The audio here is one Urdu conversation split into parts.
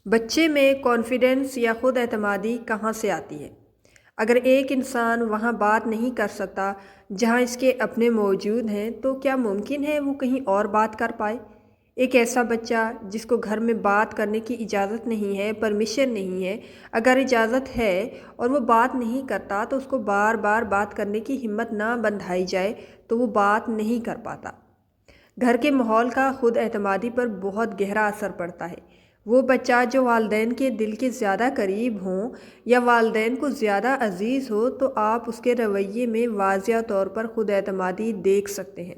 بچے میں کانفیڈنس یا خود اعتمادی کہاں سے آتی ہے؟ اگر ایک انسان وہاں بات نہیں کر سکتا جہاں اس کے اپنے موجود ہیں تو کیا ممکن ہے وہ کہیں اور بات کر پائے؟ ایک ایسا بچہ جس کو گھر میں بات کرنے کی اجازت نہیں ہے، پرمیشن نہیں ہے، اگر اجازت ہے اور وہ بات نہیں کرتا تو اس کو بار بار بات کرنے کی ہمت نہ بندھائی جائے تو وہ بات نہیں کر پاتا۔ گھر کے ماحول کا خود اعتمادی پر بہت گہرا اثر پڑتا ہے۔ وہ بچہ جو والدین کے دل کے زیادہ قریب ہوں یا والدین کو زیادہ عزیز ہو تو آپ اس کے رویے میں واضح طور پر خود اعتمادی دیکھ سکتے ہیں۔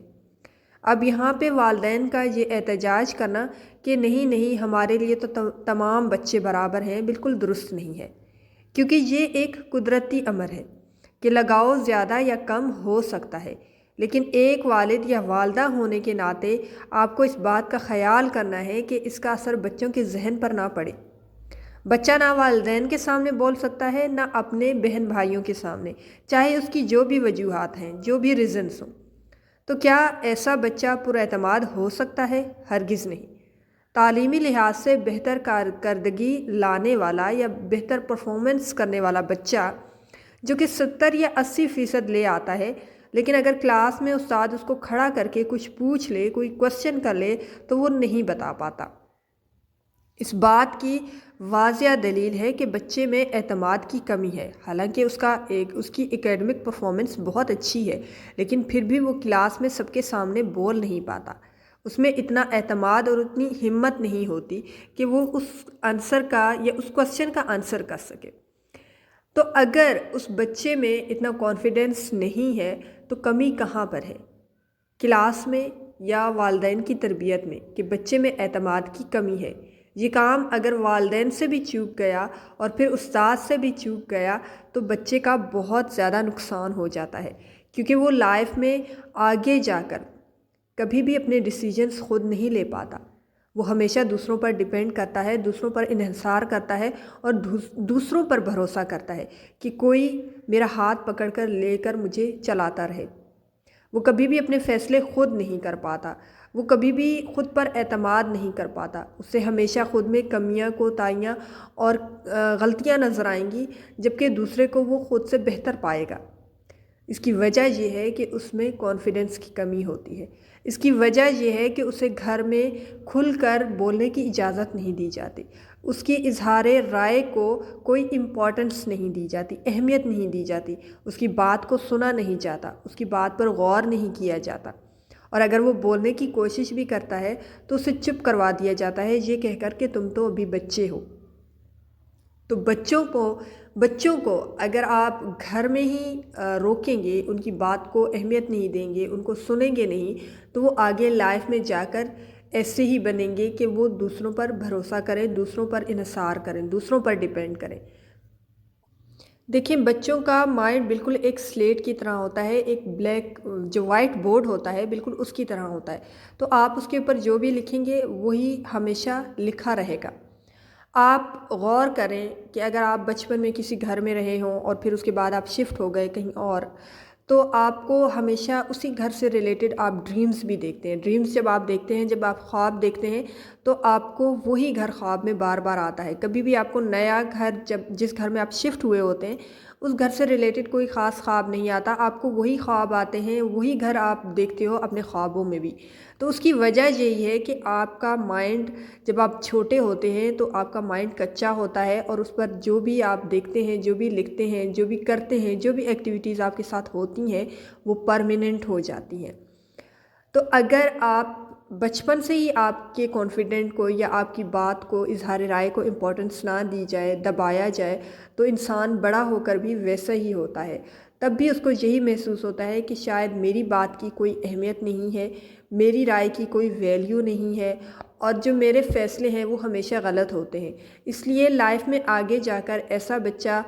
اب یہاں پہ والدین کا یہ احتجاج کرنا کہ نہیں ہمارے لیے تو تمام بچے برابر ہیں، بالکل درست نہیں ہے، کیونکہ یہ ایک قدرتی امر ہے کہ لگاؤ زیادہ یا کم ہو سکتا ہے، لیکن ایک والد یا والدہ ہونے کے ناطے آپ کو اس بات کا خیال کرنا ہے کہ اس کا اثر بچوں کے ذہن پر نہ پڑے۔ بچہ نہ والدین کے سامنے بول سکتا ہے نہ اپنے بہن بھائیوں کے سامنے، چاہے اس کی جو بھی وجوہات ہیں، جو بھی ریزنز ہوں۔ تو کیا ایسا بچہ پر اعتماد ہو سکتا ہے؟ ہرگز نہیں۔ تعلیمی لحاظ سے بہتر کارکردگی لانے والا یا بہتر پرفارمنس کرنے والا بچہ جو کہ 70 یا 80% لے آتا ہے، لیکن اگر کلاس میں استاد اس کو کھڑا کر کے کچھ پوچھ لے، کوئی کوشچن کر لے تو وہ نہیں بتا پاتا۔ اس بات کی واضح دلیل ہے کہ بچے میں اعتماد کی کمی ہے، حالانکہ اس کی اکیڈمک پرفارمنس بہت اچھی ہے، لیکن پھر بھی وہ کلاس میں سب کے سامنے بول نہیں پاتا۔ اس میں اتنا اعتماد اور اتنی ہمت نہیں ہوتی کہ وہ اس آنسر کا یا اس کوشچن کا آنسر کر سکے۔ تو اگر اس بچے میں اتنا کانفیڈنس نہیں ہے تو کمی کہاں پر ہے؟ کلاس میں یا والدین کی تربیت میں کہ بچے میں اعتماد کی کمی ہے؟ یہ کام اگر والدین سے بھی چوک گیا اور پھر استاد سے بھی چوک گیا تو بچے کا بہت زیادہ نقصان ہو جاتا ہے، کیونکہ وہ لائف میں آگے جا کر کبھی بھی اپنے ڈیسیجنز خود نہیں لے پاتا۔ وہ ہمیشہ دوسروں پر ڈیپینڈ کرتا ہے، دوسروں پر انحصار کرتا ہے اور دوسروں پر بھروسہ کرتا ہے کہ کوئی میرا ہاتھ پکڑ کر لے کر مجھے چلاتا رہے۔ وہ کبھی بھی اپنے فیصلے خود نہیں کر پاتا، وہ کبھی بھی خود پر اعتماد نہیں کر پاتا، اسے ہمیشہ خود میں کمیاں، کوتاہیاں اور غلطیاں نظر آئیں گی، جبکہ دوسرے کو وہ خود سے بہتر پائے گا۔ اس کی وجہ یہ ہے کہ اس میں کانفیڈنس کی کمی ہوتی ہے۔ اس کی وجہ یہ ہے کہ اسے گھر میں کھل کر بولنے کی اجازت نہیں دی جاتی، اس کی اظہار رائے کو کوئی امپورٹنس نہیں دی جاتی، اہمیت نہیں دی جاتی، اس کی بات کو سنا نہیں جاتا، اس کی بات پر غور نہیں کیا جاتا، اور اگر وہ بولنے کی کوشش بھی کرتا ہے تو اسے چپ کروا دیا جاتا ہے یہ کہہ کر کہ تم تو ابھی بچے ہو۔ تو بچوں کو اگر آپ گھر میں ہی روکیں گے، ان کی بات کو اہمیت نہیں دیں گے، ان کو سنیں گے نہیں، تو وہ آگے لائف میں جا کر ایسے ہی بنیں گے کہ وہ دوسروں پر بھروسہ کریں، دوسروں پر انحصار کریں، دوسروں پر ڈیپینڈ کریں۔ دیکھیں، بچوں کا مائنڈ بالکل ایک سلیٹ کی طرح ہوتا ہے، ایک بلیک جو وائٹ بورڈ ہوتا ہے بالکل اس کی طرح ہوتا ہے، تو آپ اس کے اوپر جو بھی لکھیں گے وہی ہمیشہ لکھا رہے گا۔ آپ غور کریں کہ اگر آپ بچپن میں کسی گھر میں رہے ہوں اور پھر اس کے بعد آپ شفٹ ہو گئے کہیں اور، تو آپ کو ہمیشہ اسی گھر سے ریلیٹڈ آپ ڈریمز بھی دیکھتے ہیں۔ ڈریمز جب آپ دیکھتے ہیں، جب آپ خواب دیکھتے ہیں تو آپ کو وہی گھر خواب میں بار بار آتا ہے۔ کبھی بھی آپ کو نیا گھر جس گھر میں آپ شفٹ ہوئے ہوتے ہیں اس گھر سے ریلیٹڈ کوئی خاص خواب نہیں آتا، آپ کو وہی خواب آتے ہیں، وہی گھر آپ دیکھتے ہو اپنے خوابوں میں بھی۔ تو اس کی وجہ یہی ہے کہ آپ کا مائنڈ جب آپ چھوٹے ہوتے ہیں تو آپ کا مائنڈ کچا ہوتا ہے، اور اس پر جو بھی آپ دیکھتے ہیں، جو بھی لکھتے ہیں، جو بھی کرتے ہیں، جو بھی ایکٹیویٹیز آپ کے ساتھ ہوتی ہیں وہ پرماننٹ ہو جاتی ہیں۔ تو اگر آپ بچپن سے ہی آپ کے کانفیڈنٹ کو یا آپ کی بات کو، اظہار رائے کو امپورٹنس نہ دی جائے، دبایا جائے، تو انسان بڑا ہو کر بھی ویسا ہی ہوتا ہے۔ تب بھی اس کو یہی محسوس ہوتا ہے کہ شاید میری بات کی کوئی اہمیت نہیں ہے، میری رائے کی کوئی ویلیو نہیں ہے، اور جو میرے فیصلے ہیں وہ ہمیشہ غلط ہوتے ہیں۔ اس لیے لائف میں آگے جا کر ایسا بچہ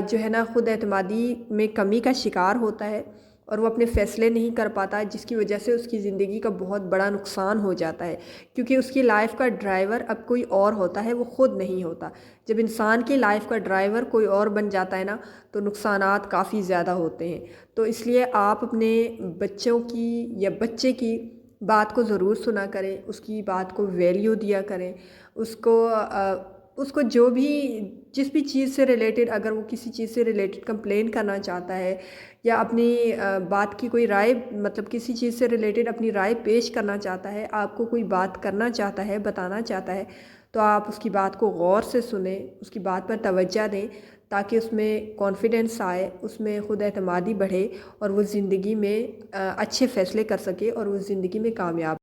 جو ہے نا خود اعتمادی میں کمی کا شکار ہوتا ہے، اور وہ اپنے فیصلے نہیں کر پاتا، جس کی وجہ سے اس کی زندگی کا بہت بڑا نقصان ہو جاتا ہے، کیونکہ اس کی لائف کا ڈرائیور اب کوئی اور ہوتا ہے، وہ خود نہیں ہوتا۔ جب انسان کی لائف کا ڈرائیور کوئی اور بن جاتا ہے نا تو نقصانات کافی زیادہ ہوتے ہیں۔ تو اس لیے آپ اپنے بچوں کی یا بچے کی بات کو ضرور سنا کریں، اس کی بات کو ویلیو دیا کریں، اس کو اس کو جس بھی چیز سے ریلیٹڈ، اگر وہ کسی چیز سے ریلیٹڈ کمپلین کرنا چاہتا ہے یا اپنی بات کی کوئی رائے، مطلب کسی چیز سے ریلیٹڈ اپنی رائے پیش کرنا چاہتا ہے، آپ کو کوئی بات کرنا چاہتا ہے، بتانا چاہتا ہے، تو آپ اس کی بات کو غور سے سنیں، اس کی بات پر توجہ دیں، تاکہ اس میں کانفیڈنس آئے، اس میں خود اعتمادی بڑھے اور وہ زندگی میں اچھے فیصلے کر سکے اور وہ زندگی میں کامیاب